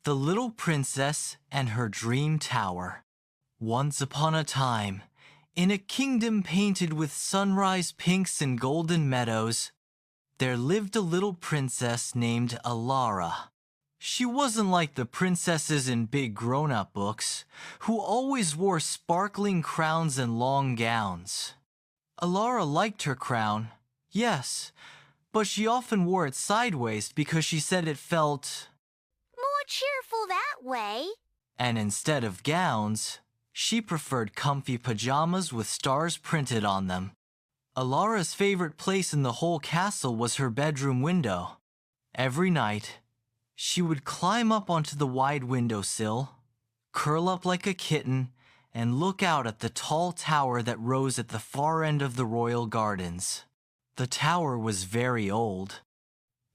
The Little Princess and Her Dream Tower. Once upon a time, in a kingdom painted with sunrise pinks and golden meadows, there lived a little princess named Elara. She wasn't like the princesses in big grown-up books, who always wore sparkling crowns and long gowns. Elara liked her crown, yes, but she often wore it sideways because she said it felt more cheerful that way. And instead of gowns, she preferred comfy pajamas with stars printed on them. Elara's favorite place in the whole castle was her bedroom window. Every night, she would climb up onto the wide windowsill, curl up like a kitten, and look out at the tall tower that rose at the far end of the royal gardens. The tower was very old.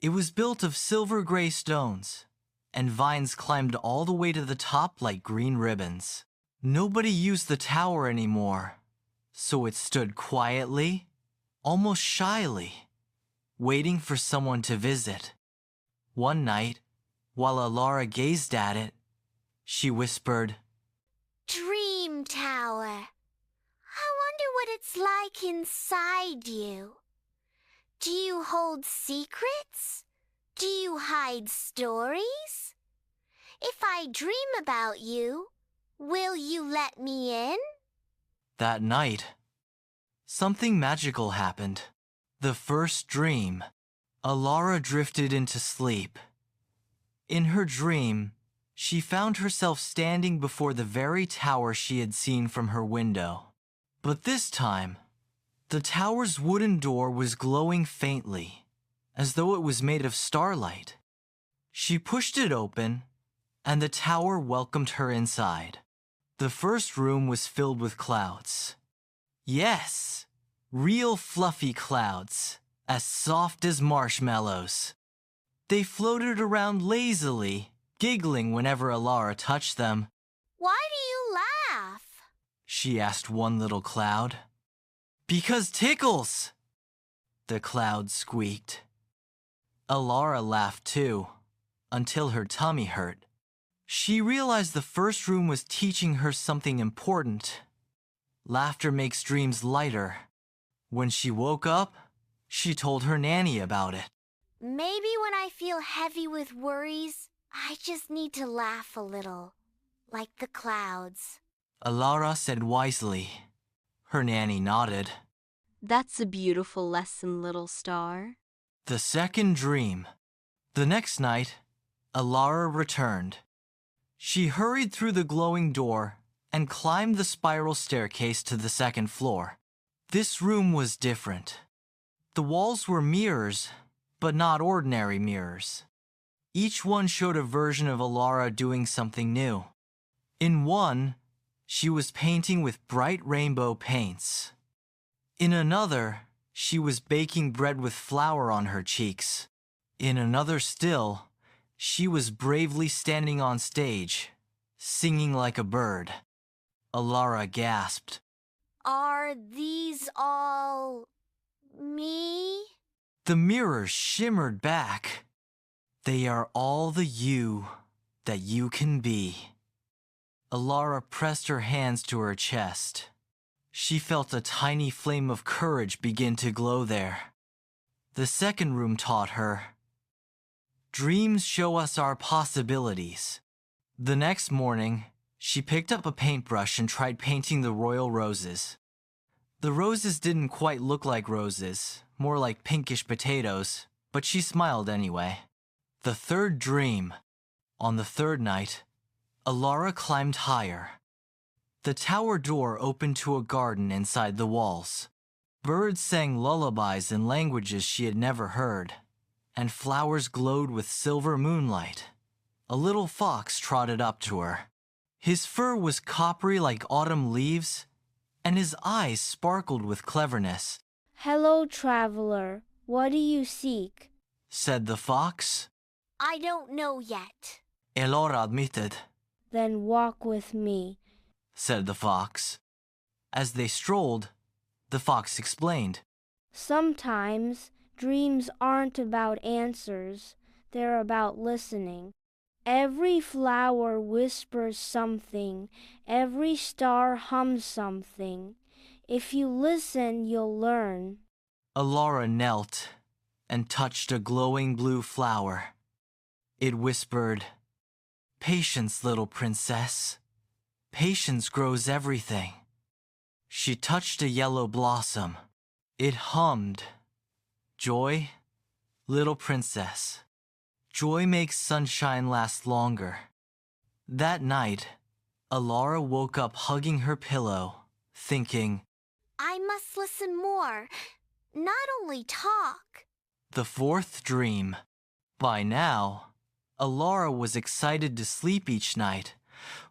It was built of silver gray stones, and vines climbed all the way to the top like green ribbons. Nobody used the tower anymore, so it stood quietly, almost shyly, waiting for someone to visit. One night, while Elara gazed at it, she whispered, Dream Tower. I wonder what it's like inside you. Do you hold secrets? Do you hide stories? If I dream about you, will you let me in? That night, something magical happened. The first dream. Elara drifted into sleep. In her dream, she found herself standing before the very tower she had seen from her window. But this time, the tower's wooden door was glowing faintly, as though it was made of starlight. She pushed it open, and the tower welcomed her inside. The first room was filled with clouds. Yes, real fluffy clouds, as soft as marshmallows. They floated around lazily, giggling whenever Elara touched them. Why do you laugh? She asked one little cloud. Because tickles, the cloud squeaked. Elara laughed too, until her tummy hurt. She realized the first room was teaching her something important. Laughter makes dreams lighter. When she woke up, she told her nanny about it. Maybe when I feel heavy with worries, I just need to laugh a little, like the clouds. Elara said wisely. Her nanny nodded. That's a beautiful lesson, little star. The second dream. The next night, Elara returned. She hurried through the glowing door and climbed the spiral staircase to the second floor. This room was different. The walls were mirrors, but not ordinary mirrors. Each one showed a version of Elara doing something new. In one, she was painting with bright rainbow paints. In another, she was baking bread with flour on her cheeks. In another still, she was bravely standing on stage, singing like a bird. Elara gasped. Are these all me? The mirrors shimmered back. They are all the you that you can be. Elara pressed her hands to her chest. She felt a tiny flame of courage begin to glow there. The second room taught her, dreams show us our possibilities. The next morning, she picked up a paintbrush and tried painting the royal roses. The roses didn't quite look like roses, more like pinkish potatoes, but she smiled anyway. The third dream. On the third night, Elara climbed higher. The tower door opened to a garden inside the walls. Birds sang lullabies in languages she had never heard, and flowers glowed with silver moonlight. A little fox trotted up to her. His fur was coppery like autumn leaves, and his eyes sparkled with cleverness. Hello, traveler. What do you seek? Said the fox. I don't know yet. Elara admitted. Then walk with me, said the fox. As they strolled, the fox explained. Sometimes dreams aren't about answers, they're about listening. Every flower whispers something, every star hums something. If you listen, you'll learn. Elara knelt and touched a glowing blue flower. It whispered, "Patience, little princess. Patience grows everything." She touched a yellow blossom. It hummed, "Joy, little princess. Joy makes sunshine last longer." That night, Elara woke up hugging her pillow, thinking, I must listen more, not only talk. the fourth dream. By now, Elara was excited to sleep each night,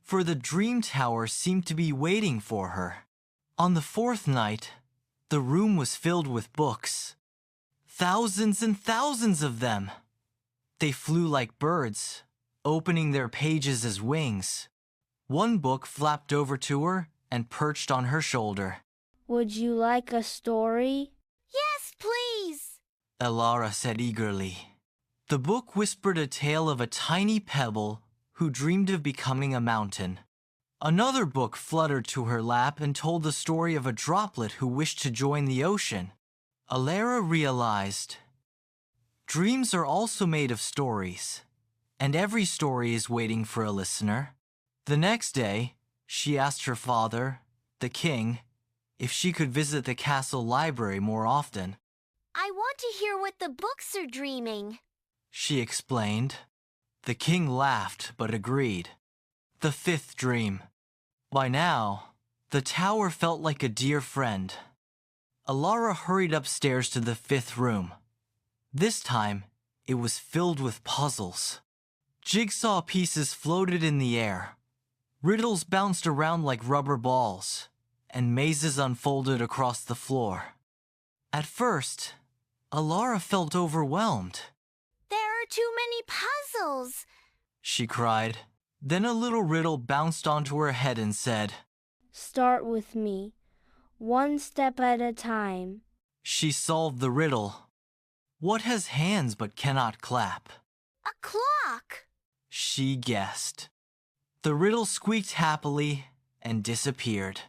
for the dream tower seemed to be waiting for her. On the fourth night, the room was filled with books. Thousands and thousands of them. They flew like birds, opening their pages as wings. One book flapped over to her and perched on her shoulder. Would you like a story? Yes, please. Elara said eagerly. The book whispered a tale of a tiny pebble who dreamed of becoming a mountain. Another book fluttered to her lap and told the story of a droplet who wished to join the ocean. Elara realized, dreams are also made of stories, and every story is waiting for a listener. The next day, she asked her father, the king, if she could visit the castle library more often. I want to hear what the books are dreaming. She explained. The king laughed but agreed. The fifth dream. By now, the tower felt like a dear friend. Elara hurried upstairs to the fifth room. This time, it was filled with puzzles. Jigsaw pieces floated in the air. Riddles bounced around like rubber balls, and mazes unfolded across the floor. At first, Elara felt overwhelmed. There are too many puzzles. She cried. Then a little riddle bounced onto her head and said, Start with me, one step at a time. She solved the riddle. What has hands but cannot clap? A clock. She guessed. The riddle squeaked happily and disappeared.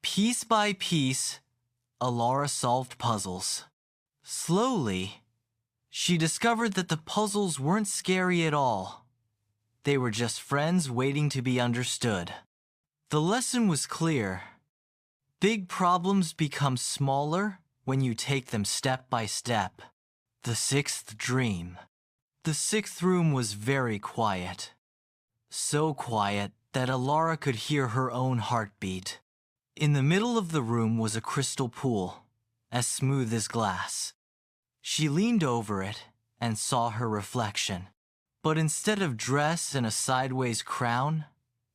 Piece by piece, Elara solved puzzles. Slowly, she discovered that the puzzles weren't scary at all. They were just friends waiting to be understood. The lesson was clear. Big problems become smaller when you take them step by step. The sixth dream. The sixth room was very quiet. So quiet that Elara could hear her own heartbeat. In the middle of the room was a crystal pool, as smooth as glass. She leaned over it and saw her reflection. But instead of dress and a sideways crown,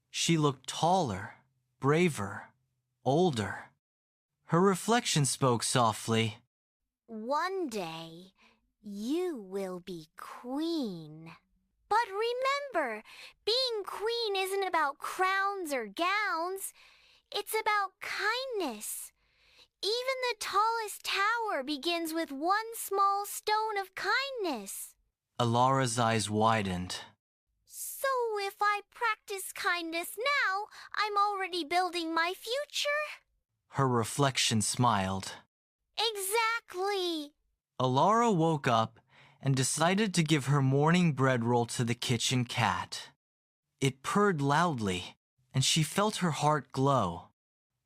she looked taller, braver, older. Her reflection spoke softly. One day, you will be queen. But remember, being queen isn't about crowns or gowns. It's about kindness. Even the tallest tower begins with one small stone of kindness. Alara's eyes widened. So if I practice kindness now, I'm already building my future? Her reflection smiled. Exactly. Elara woke up and decided to give her morning bread roll to the kitchen cat. It purred loudly, and she felt her heart glow.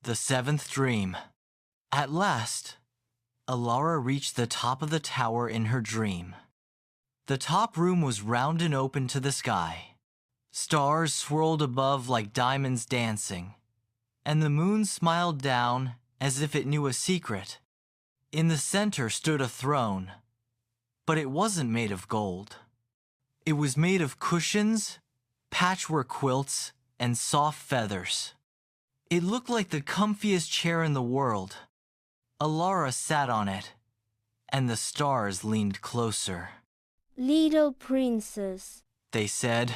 The seventh dream. At last, Elara reached the top of the tower in her dream. The top room was round and open to the sky. Stars swirled above like diamonds dancing, and the moon smiled down as if it knew a secret. In the center stood a throne, but it wasn't made of gold. It was made of cushions, patchwork quilts, and soft feathers. It looked like the comfiest chair in the world. Elara sat on it, and the stars leaned closer. Little princess, They said,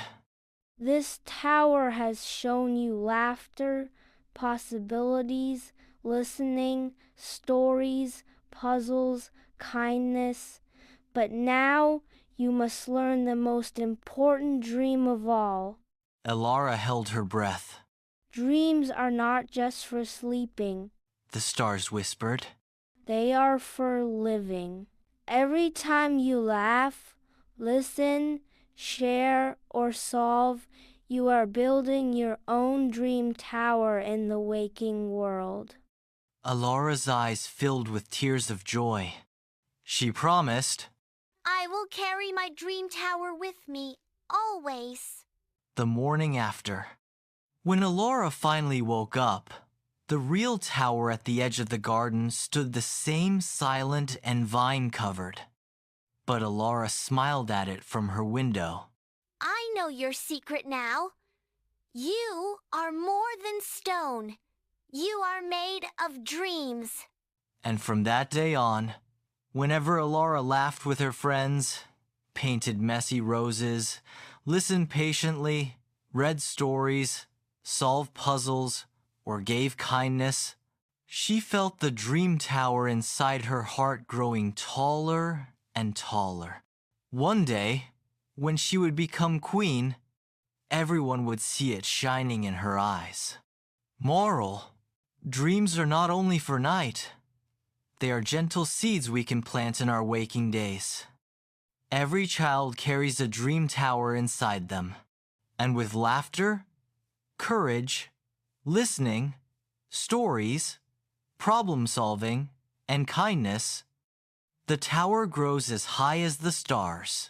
this tower has shown you laughter, possibilities, listening, stories, puzzles, kindness. But now You must learn the most important dream of all. Elara held her breath. Dreams are not just for sleeping. The stars whispered. They are for living. Every time you laugh, listen, share, or solve, you are building your own dream tower in the waking world. Alara's eyes filled with tears of joy. She promised. I will carry my dream tower with me, always. The morning after, when Elara finally woke up, the real tower at the edge of the garden stood the same silent and vine-covered. But Elara smiled at it from her window. I know your secret now. You are more than stone. You are made of dreams. And from that day on, whenever Elara laughed with her friends, painted messy roses, listened patiently, read stories, solved puzzles, or gave kindness, she felt the dream tower inside her heart growing taller and taller. One day, when she would become queen, everyone would see it shining in her eyes. Moral: dreams are not only for night. They are gentle seeds we can plant in our waking days. Every child carries a dream tower inside them, and with laughter, courage, listening, stories, problem-solving, and kindness, the tower grows as high as the stars.